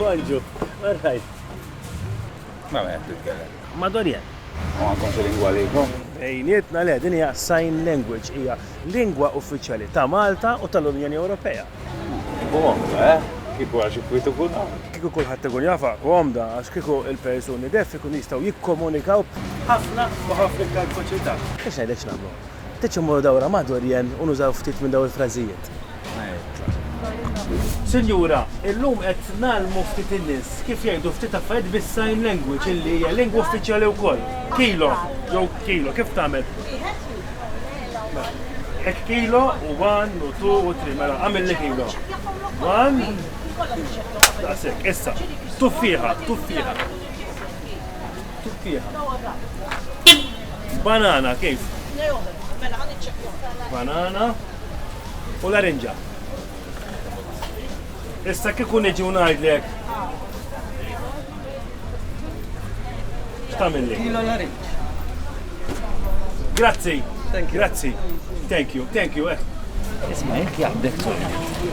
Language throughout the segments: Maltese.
Bonġu, all right. Ma għed titkellem. Ma Dorianne. Ma għankomx il-lingwa likom? Bejnietna le, din hija sign language, hija lingwa uffiċjali ta' Malta u tal-Unjoni Ewropea. Għomda, kiku għaxi kwitu kuna? Kiku kulħadd ikun jafa għomda għax kiku il-persuni def ikun jistgħu jikkomunikaw ħafna ma' ħafna faċilità. Biex ngħidlek nagħmlu. Tiċċu dawra ma' Dorianne u nużaw ftit minn daw il-frażijiet. Sinjura, illum qed nagħlmu ftit in-nies kif jgħidu ftit affarijiet bis-sign language illi hija lingwa uffiċjali wkoll. Kilo, jew kilo, kif tagħmel? Hekk kilo u 1 u 2 u 3, mela għamel li kilo. 1 daqshekk, issa. Tuffiħa. Banana, kif? Banana u l-arinġa. Issa kieku niġi ngħidlek. X'tagħmel li? Kilo l-arinġ. Grazzi. Grazzi. Thank you. Isma' jekk jaħdek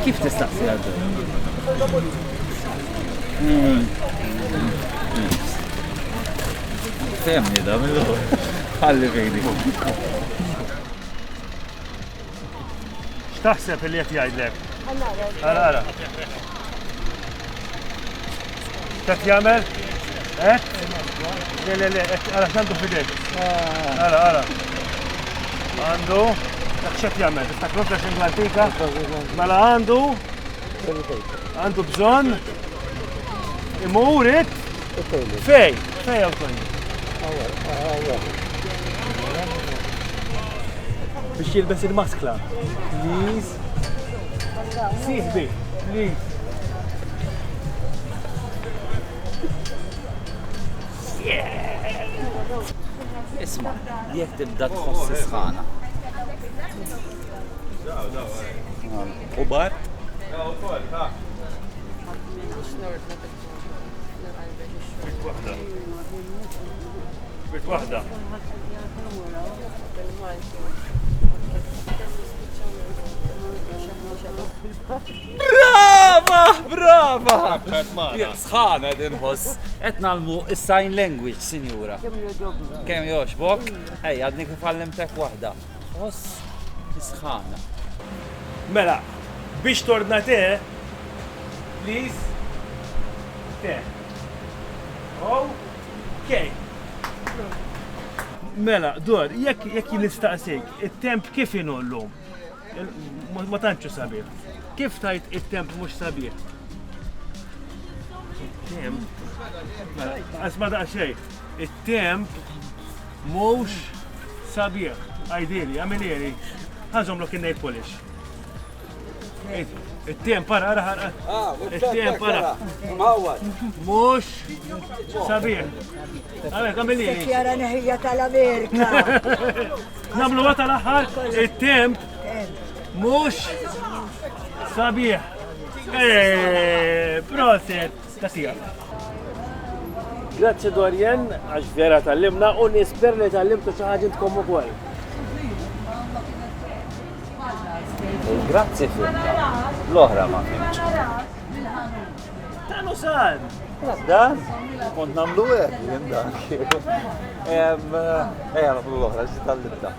kif tistaqsi għaddu? Femni da mill-ħor. Ħalli fejni. X'taħseb li qed jgħidlek? Ara. Qed jagħmel? Le, ara x'għandu f'idejk. Ara. Għandu, x'qed jagħmel? Tistakru fl antika? Mela għandu bżonn imurit fej awtoni. Biex jilbes il-maskla. Please. Sieħbi, please. Isma' jekk tibda tħossi sħana. U bat? Bit waħda. Brava! Sħana din ħoss. Qed nagħmlu is-sign language, sinjura. Kemm jogħġbok? Ej, għadni kif għallimtek waħda. Ħoss sħana. Mela, biex torna te, please. Te. Okay. Mela, Dor, jekk nistaqsik, it-temp kif inhu llum? Ma tantxu sabiħ. Kif tajt it-temp mhux sabiħ? It-temp. Mela, asma daqsxejn. It-temp mhux sabiħ. Ideali, għamilieri. Ħażhom lok in-nail polish. It-temp ara. It-temp ara. Mhux sabiħ. Għamek, għamilieri. Jara neħija tal-Amerika. Namlu għata l-aħħar, it-temp mhux sabiħ. Proset, tasija. Grazzi Dorianne, għax vera tal-limna u nisper li tal-limtu xi ħaġa intkom ukoll. Grazzi fimna. L-oħra ma fimx. Dan. Dan? Kont namlu jien dan. Nagħmlu l-oħra, ġi tal-libda.